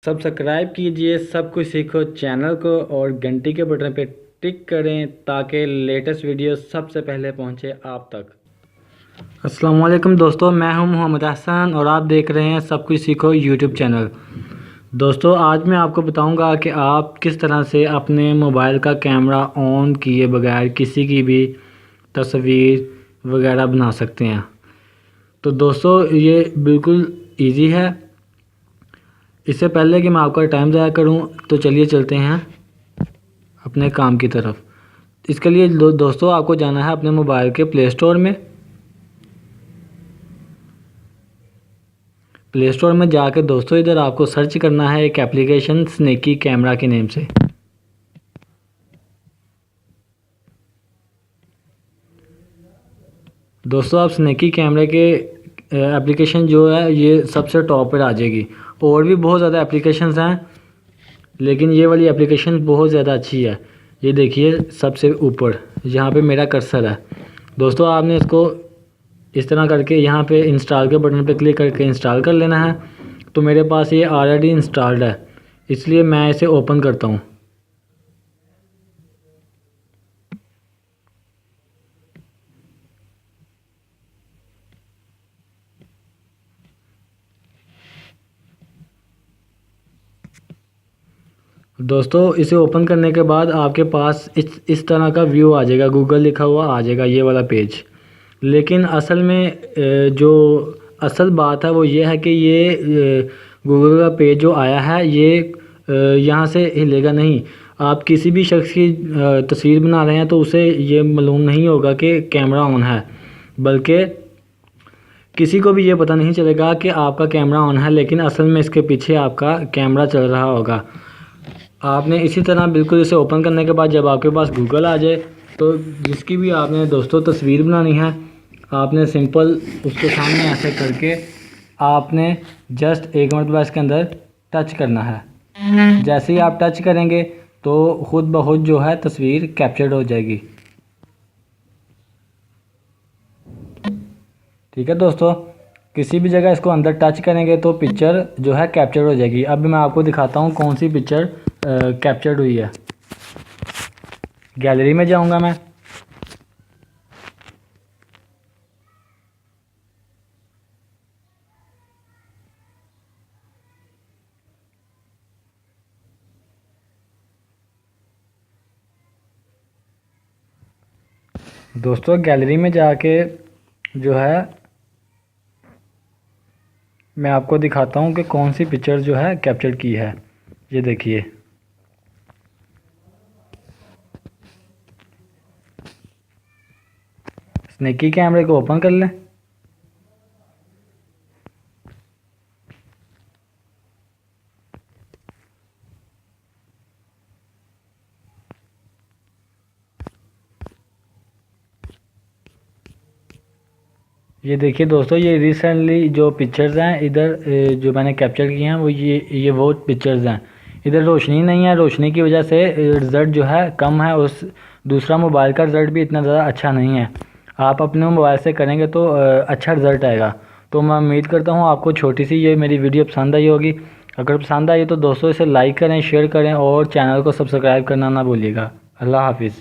Subscribe कीजिए सब कुछ सीखो चैनल को और घंटी के बटन पे टिक करें ताकि लेटेस्ट वीडियो सबसे पहले पहुंचे आप तक। अस्सलाम वालेकुम दोस्तों, मैं हूं मोहम्मद हसन और आप देख रहे हैं सब कुछ सीखो यूट्यूब चैनल। दोस्तों आज मैं आपको बताऊंगा कि आप किस तरह से अपने मोबाइल का कैमरा ऑन किए बगैर किसी की भी तस्वीर वगैरह बना सकते हैं। तो दोस्तों ये बिल्कुल ईजी है। इससे पहले कि मैं आपका टाइम ज़ाया करूं तो चलिए चलते हैं अपने काम की तरफ। इसके लिए दोस्तों आपको जाना है अपने मोबाइल के प्ले स्टोर में। प्ले स्टोर में जाकर दोस्तों इधर आपको सर्च करना है एक एप्लीकेशन स्नेकी कैमरा के नेम से। दोस्तों आप स्नेकी कैमरे के एप्लीकेशन जो है ये सबसे टॉप पर आ जाएगी। और भी बहुत ज़्यादा एप्लीकेशंस हैं लेकिन ये वाली एप्लीकेशन बहुत ज़्यादा अच्छी है। ये देखिए सबसे ऊपर यहाँ पे मेरा कर्सर है। दोस्तों आपने इसको इस तरह करके यहाँ पे इंस्टॉल के बटन पे क्लिक करके इंस्टॉल कर लेना है। तो मेरे पास ये ऑलरेडी इंस्टॉल्ड है इसलिए मैं इसे ओपन करता हूँ। दोस्तों इसे ओपन करने के बाद आपके पास इस तरह का व्यू आ जाएगा, गूगल लिखा हुआ आ जाएगा ये वाला पेज। लेकिन असल में जो असल बात है वो ये है कि ये गूगल का पेज जो आया है ये यहाँ से हिलेगा नहीं। आप किसी भी शख्स की तस्वीर बना रहे हैं तो उसे ये मालूम नहीं होगा कि कैमरा ऑन है, बल्कि किसी को भी ये पता नहीं चलेगा कि आपका कैमरा ऑन है, लेकिन असल में इसके पीछे आपका कैमरा चल रहा होगा। आपने इसी तरह बिल्कुल इसे ओपन करने के बाद जब आपके पास गूगल आ जाए तो जिसकी भी आपने दोस्तों तस्वीर बनानी है आपने सिंपल उसके सामने ऐसे करके आपने जस्ट एक मरतबा इसके अंदर टच करना है। जैसे ही आप टच करेंगे तो ख़ुद ब खुद जो है तस्वीर कैप्चर्ड हो जाएगी। ठीक है दोस्तों, किसी भी जगह इसको अंदर टच करेंगे तो पिक्चर जो है कैप्चर हो जाएगी। अब मैं आपको दिखाता हूँ कौन सी पिक्चर कैप्चर्ड हुई है। गैलरी में जाऊँगा मैं। दोस्तों गैलरी में जाके जो है मैं आपको दिखाता हूँ कि कौन सी पिक्चर जो है कैप्चर की है। ये देखिए स्नेकी कैमरे को ओपन कर लें। ये देखिए दोस्तों ये रिसेंटली जो पिक्चर्स हैं इधर जो मैंने कैप्चर किए हैं वो ये वो पिक्चर्स हैं। इधर रोशनी नहीं है, रोशनी की वजह से रिज़ल्ट जो है कम है। उस दूसरा मोबाइल का रिज़ल्ट भी इतना ज़्यादा अच्छा नहीं है। आप अपने मोबाइल से करेंगे तो अच्छा रिज़ल्ट आएगा। तो मैं उम्मीद करता हूँ आपको छोटी सी ये मेरी वीडियो पसंद आई होगी। अगर पसंद आई तो दोस्तों इसे लाइक करें, शेयर करें और चैनल को सब्सक्राइब करना ना भूलिएगा। अल्लाह हाफिज़।